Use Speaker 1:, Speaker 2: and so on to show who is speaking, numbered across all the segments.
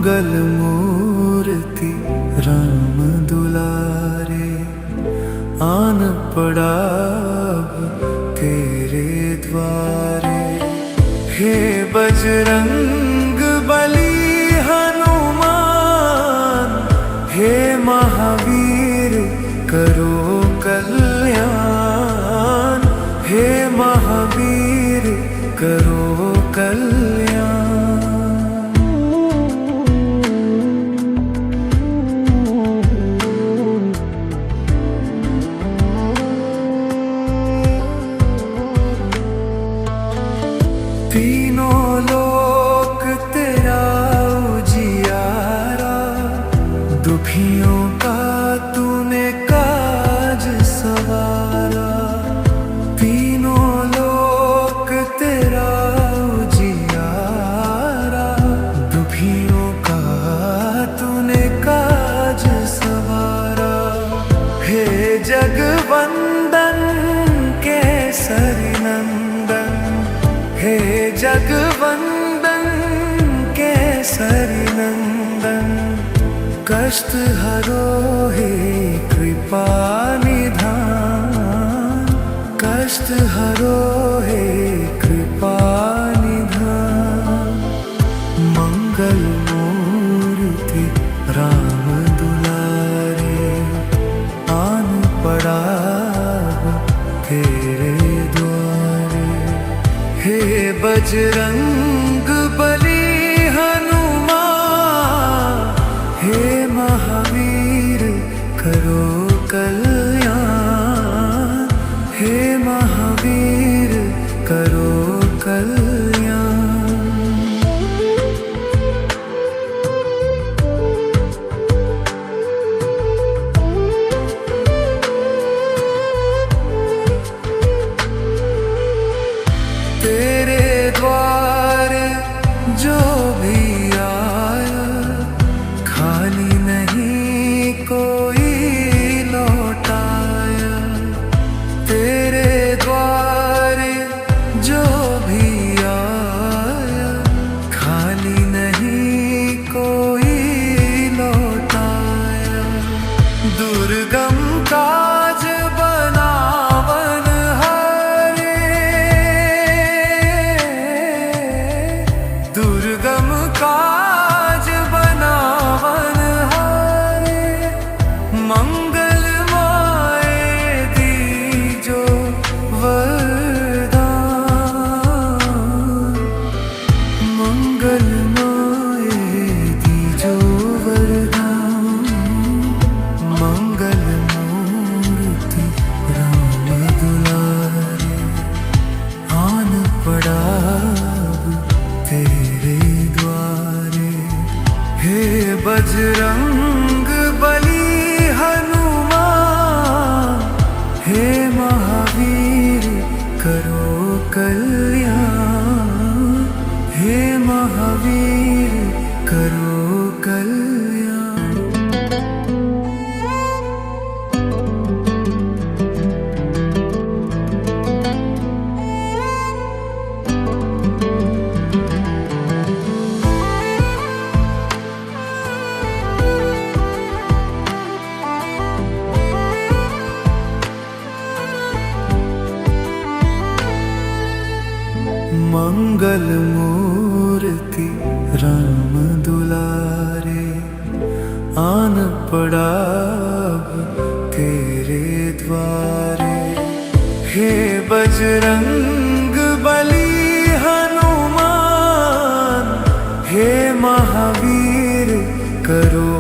Speaker 1: मंगल मूर्ति राम दुलारे, आन पड़ा अब तेरे द्वारे। हे बजरंग बली हनुमान, हे महावीर करो कल्याण, हे महावीर करो कल्याण। तीनों लोक तेरा उजियारा, दुखियों का तूने काज सवारा। तीनों लोक तेरा उजियारा, दुखियों का तूने काज सवारा। हे जगवंदन केसरी नंदन, हे जगवंदन केसरी नंदन। कष्ट हरो हे कृपा निधान, कष्ट हरो हे कृपा निधान। मंगल मूर्ति राम दुलारे, आन पड़ा तेरे द्वारे। हे बजरंग बली हनुमान, हे महावीर करो कल्याण, हे महावीर करो कल्याण। तेरे द्वारे जो भी आया, खाली नहीं कोई लौटाया। तेरे द्वारे जो भी आया, खाली नहीं कोई लौटाया। दुर्गम काज बनावन हारे, दुर्गम काज बनावन हारे। मंगलमय दीजो वरदान, मंगलमय दीजो वरदान। मंगल मूर्ति राम दुलारे, आन पड़ा अब तेरे द्वारे। हे बजरंग बली हनुमान, हे महावीर करो कल्याण, हे महावीर करो कल्याण। मंगल मूर्ति राम दुलारे, आन पड़ा अब तेरे द्वारे। हे बजरंग बली हनुमान, हे महावीर करो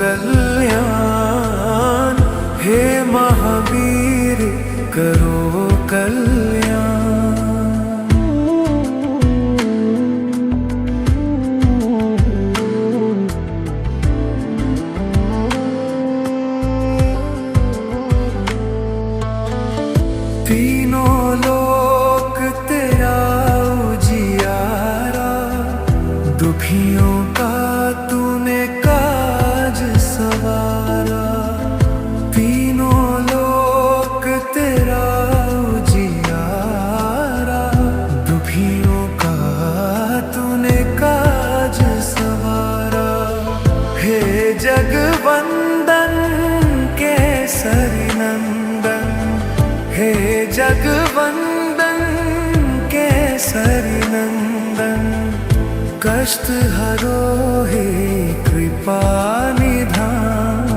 Speaker 1: कल्याण, हे महावीर करो कल्याण। तीनों लोक तेरा उजियारा, दुखियों का तूने काज सवारा। तीनों लोक तेरा उजियारा, दुखियों का तूने काज सवारा। जगवंदन केसरी नंदन, कष्ट हरो हे कृपा निधान,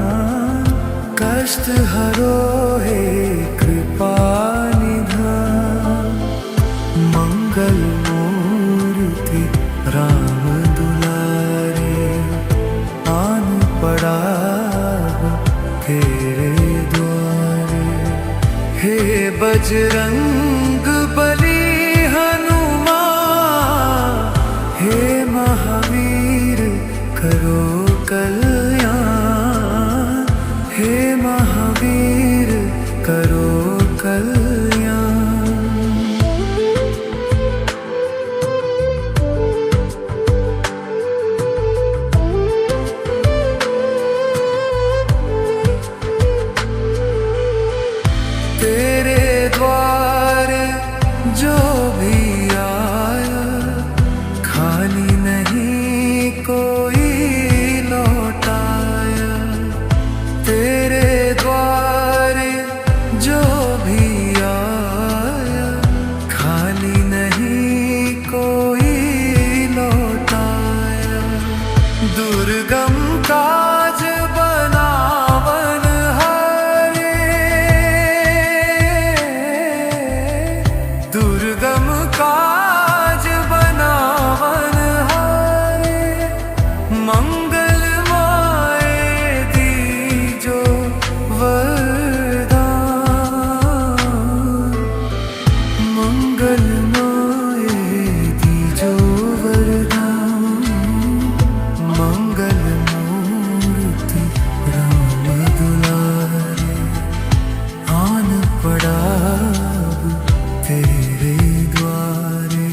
Speaker 1: कष्ट हरो हे कृपा निधान। मंगल मूर्ति राम दुलारे, आन पड़ा तेरे द्वारे। हे बजरंग बली हनुमान, हे महावीर करो कल्याण, हे महावीर करो कल्याण। तेरे द्वारे जो भी आया, खाली नहीं कोई लौटाया। तेरे द्वारे जो भी आया, खाली नहीं कोई लौटाया। दुर्गम काज बनावन हारे, दुर्गम काज बनावन हारे। मंगल माए दीजो वरदान, मंगल माए दीजो वरदान। मंगल मूर्ति राम दुलारे, आन पड़ा तेरे द्वारे।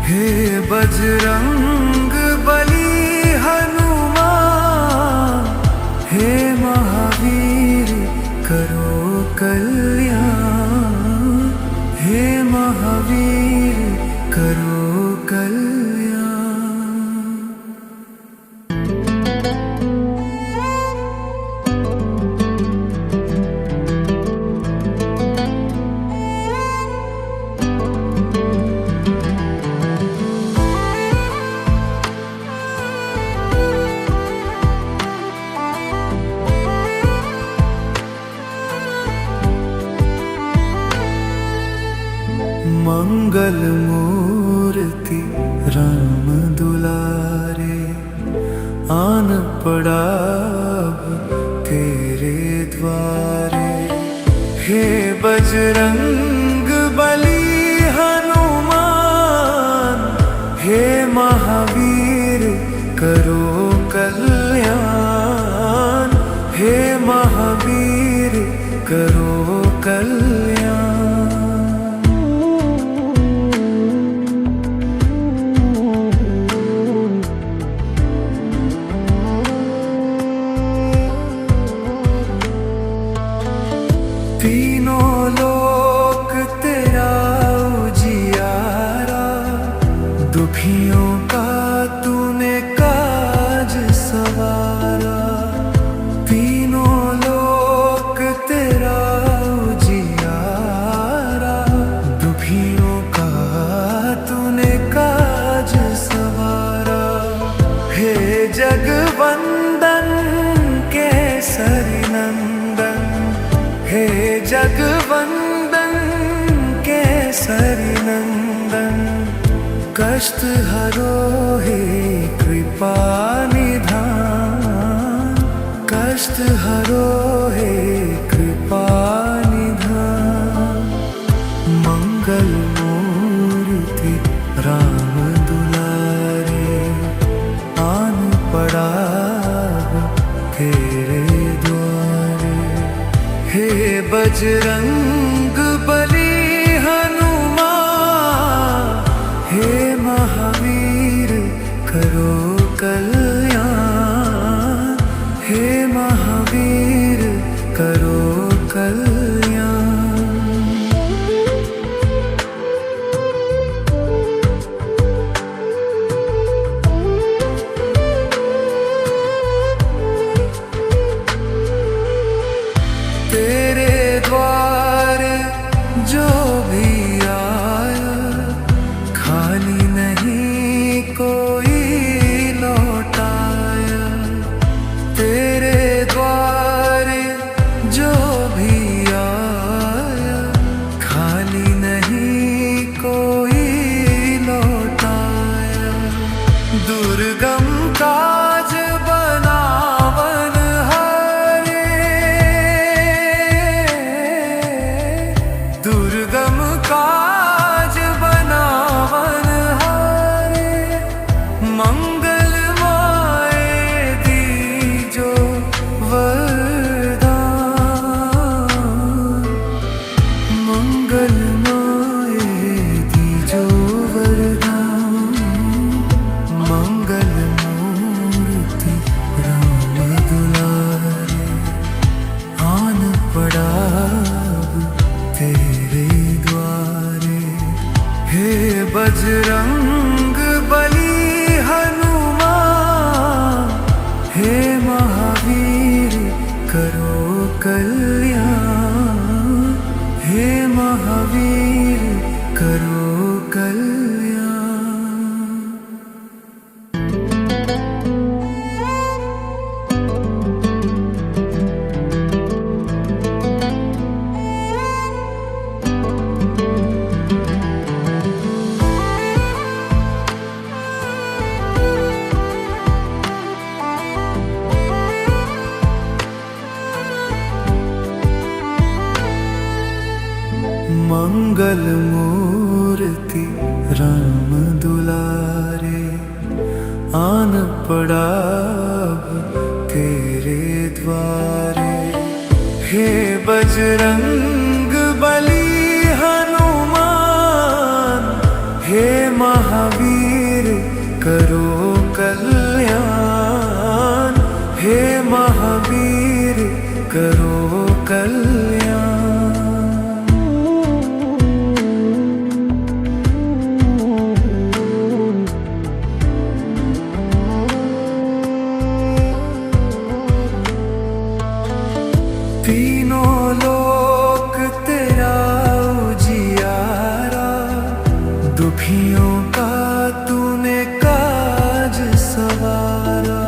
Speaker 1: हे बजरंग बली हनुमान, हे महावीर करो कल्याण, हे महावीर करो कल्याण। मंगल मूर्ति राम दुलारे, आन पड़ा तेरे द्वारे। हे बजरंग बली हनुमान, हे महावीर करो कल्याण, हे महावीर करो कल्याण। तीनों लोक तेरा उजियारा, दुखियों का तूने काज सवारा। तीनों लोक तेरा उजियारा, दुखियों का तूने काज सवारा। हे जगवंदन केसरी नंदन, हे जगवंदन केसरी नंदन, कष्ट हरो हे कृपा निधान, कष्ट हरो हे कृपा निधान। मंगल मूर्ति राम दुलारे, आन पड़ा तेरे द्वारे। हे बजरंग बली हनुमान, हे महावीर करो कल्याण, हे महावीर करो कल्याण। तेरे द्वारे बजरंग बली हनुमान, हे महावीर करो कल्याण, हे महावीर करो कल्याण। मंगल मूर्ति राम दुलारे, आन पड़ा अब तेरे द्वारे। हे बजरंग बली हनुमान, हे महावीर करो कल्याण, हे महावीर करो कल्याण। तीनों लोक तेरा उजियारा, दुखियों का तूने काज सवारा।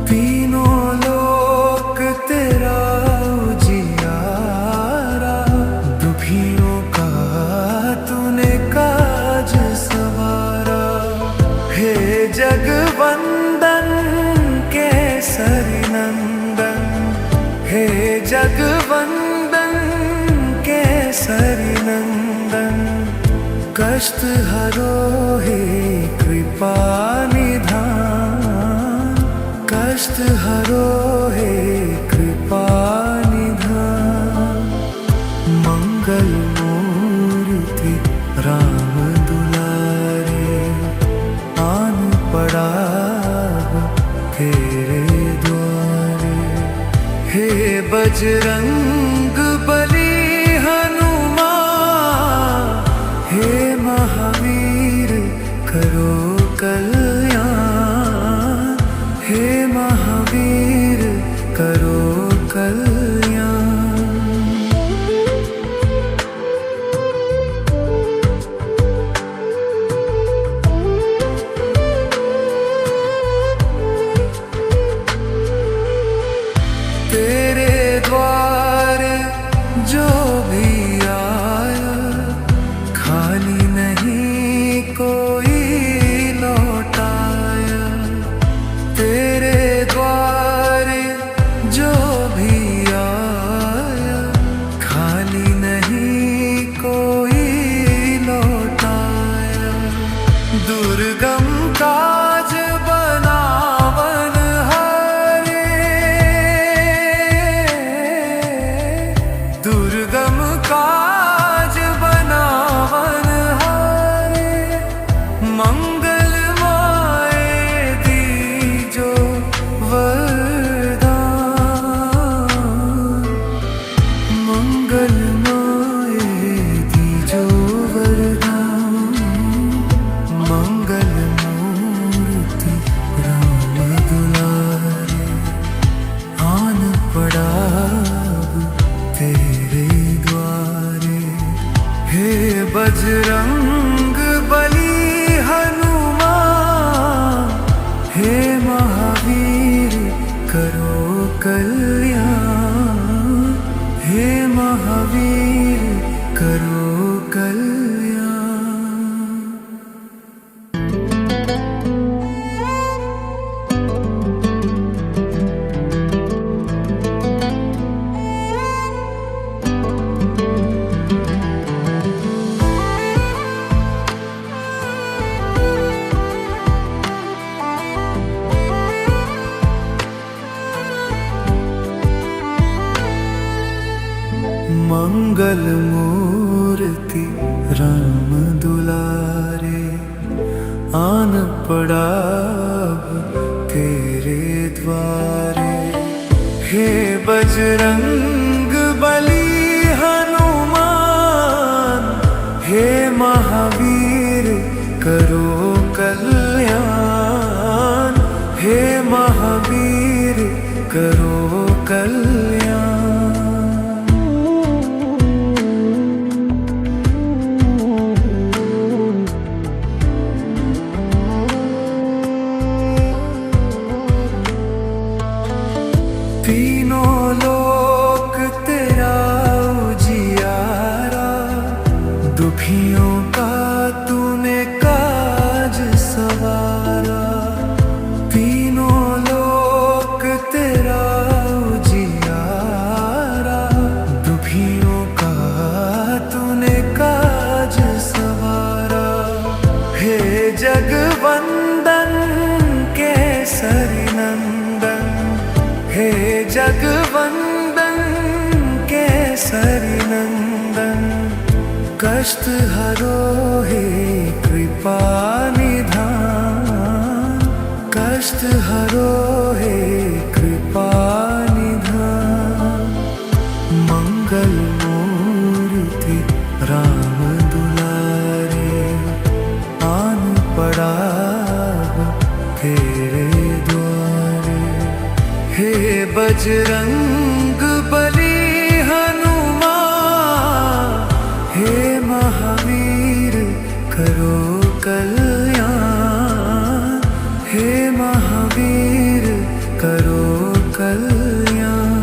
Speaker 1: तीनों लोक तेरा उजियारा, दुखियों का तूने काज सवारा। हे जगवंदन केसरी नंदन, हे जगवंदन केसरी नंदन, कष्ट हरो हे कृपा निधान, कष्ट हरो हे कृपा निधान। मंगल मूर्ति राम दुलारे, आन पड़ा तेरे द्वारे। हे बजरंग बली हनुमान, हे महावीर करो कल्याण, हे महावीर करो कल्याण। तेरे द्वारे जो भी आया, खाली नहीं कोई लौटाया। तेरे द्वारे जो भी आया, खाली नहीं कोई लौटाया। दुर्गम काज बनावन हारे, दुर्गम काज बनावन हारे। मंगल माए दीजो वरदान, मंगल माए दीजो वरदान। मंगल मूर्ति राम दुलारे, आन पड़ा तेरे द्वारे। हे बजरंग बली हनुमान, हे महावीर करो कल्याण, हे महावीर करो कल्याण। मंगल मूर्ति राम दुलारे, आन पड़ा तेरे द्वारे। हे बजरंग बली हनुमान, हे महावीर कष्ट हरो हे कृपा निधान, कष्ट हरो हे कृपा निधान। मंगल मूर्ति राम दुलारे, आन पड़ा तेरे द्वारे। हे बजरंग बली हनुमान, हे महावीर करो कल्याण, हे महावीर करो कल्याण।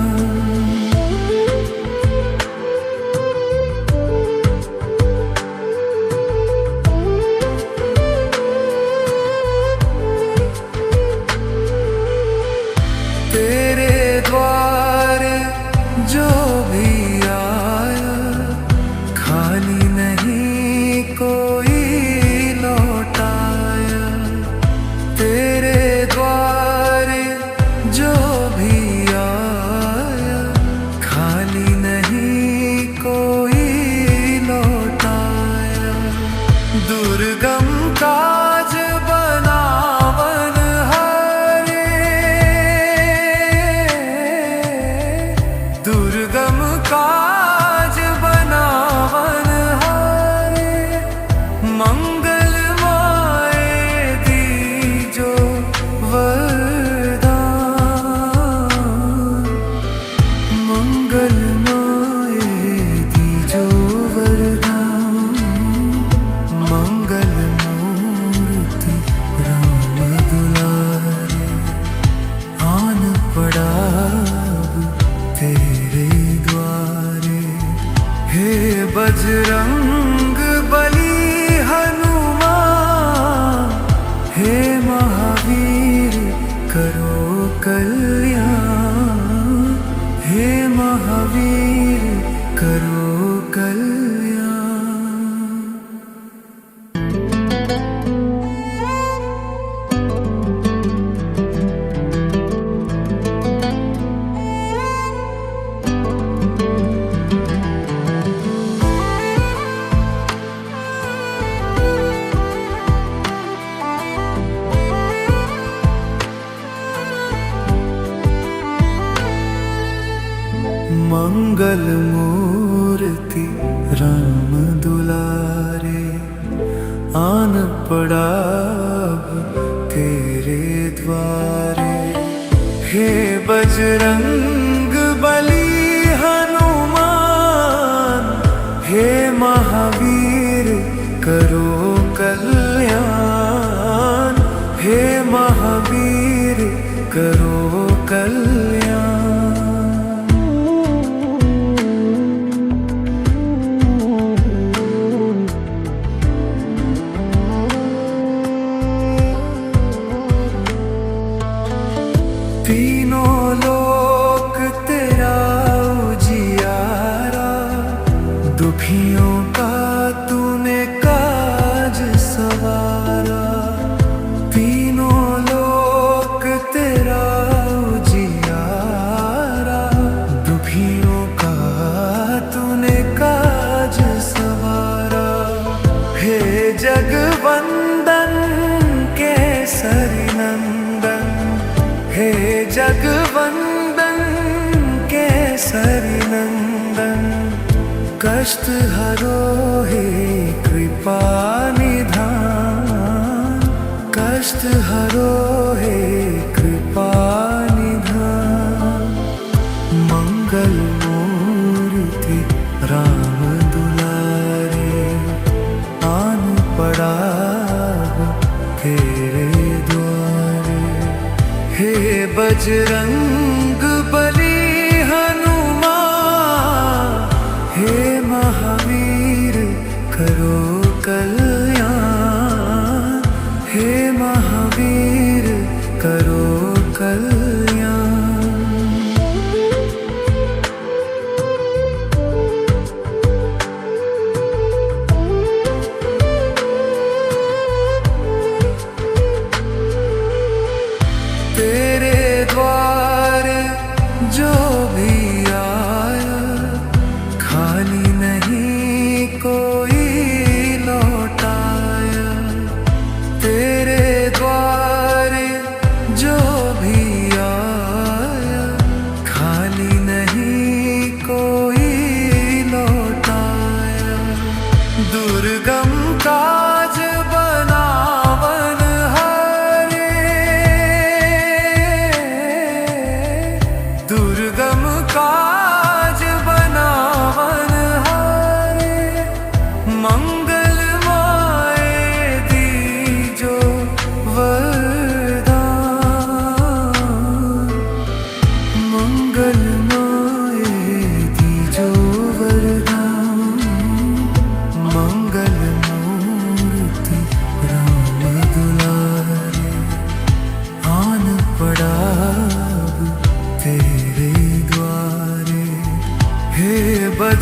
Speaker 1: तेरे द्वारे जो भी आया, खाली नहीं कोई लौटाया। तेरे द्वारे जो भी आया, खाली नहीं कोई लौटाया। दुर्गम काज बनावन हारे, दुर्गम काज बनावन हारे। मंगलमय दीजो वरदान, मंगलमय दीजो वरदान। मंगल मूर्ति राम दुलारे, आन पड़ा तेरे द्वारे। हे बजरंग बली हनुमान, हे महावीर करो कल्याण, हे महावीर करो कल्याण। मंगल मूर्ति राम दुलारे, आन पड़ा तेरे द्वारे। हे बजरंग बली हनुमान, हे महावीर करो कल्याण, हे महावीर करो कल्याण। तीनों लोक तेरा उजियारा, दुखियों का तूने काज सवारा। तीनों लोक तेरा उजियारा, दुखियों का तूने काज सवारा। हे जगवंदन केसरी नंदन, हे जगवंदन केसरी नंदन। कष्ट हरो हे कृपा निधान, कष्ट हरो हे कृपा निधान। मंगल मूर्ति राम दुलारे, आन पड़ा तेरे द्वारे। हे बजरंग बली हनुमान, हे महावीर करो कल्याण, हे महावीर करो कल्याण। तेरे द्वारे जो भी आया, खाली नहीं कोई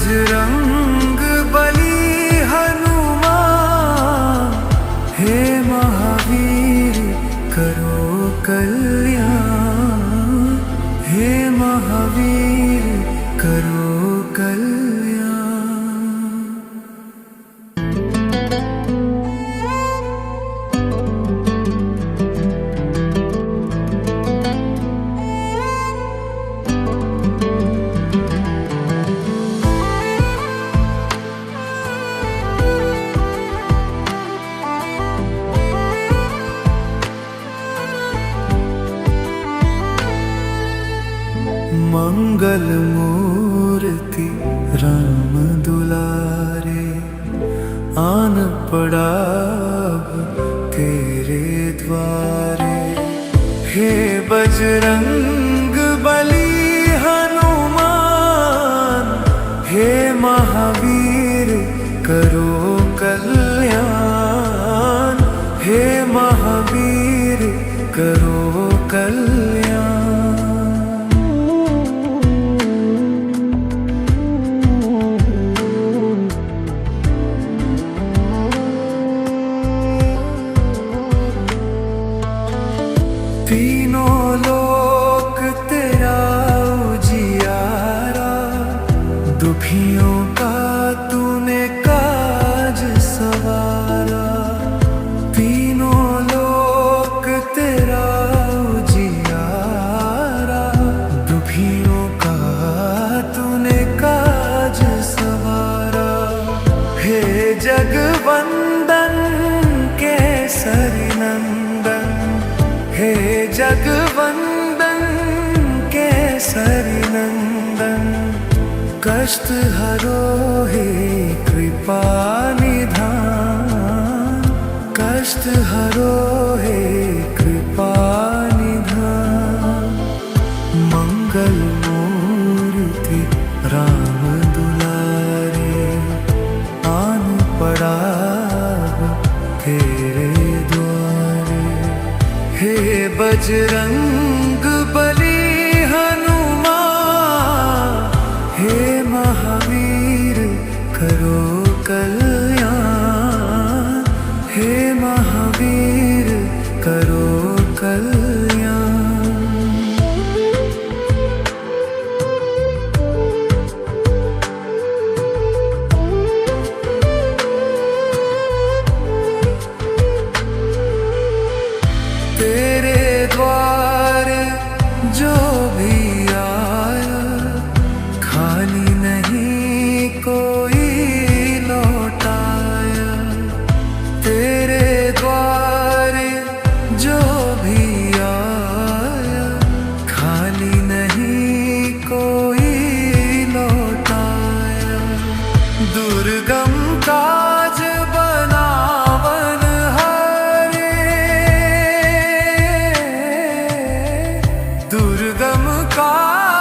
Speaker 1: बजरंग बली हनुमान, हे महावीर करो कल्याण, हे महावीर करो कल्याण। मंगल मूर्ति राम दुलारे, आन पड़ा अब तेरे द्वारे। हे बजरंग बली हनुमान, हे महावीर करो कल्याण, हे महावीर करो कल्याण। तीनों लोक तेरा उजियारा, दुखियों का तूने काज सवारा। तीनों लोक तेरा उजियारा, दुखियों का तूने काज सवारा। हे जगवंदन केसरी नंदन, हे जगवंदन केसरी नंदन। कष्ट हरो हे कृपा निधान, कष्ट हरो हे कृपा निधान। मंगल मूर्ति राम दुलारे, आन पड़ा तेरे द्वारे। हे बजरंग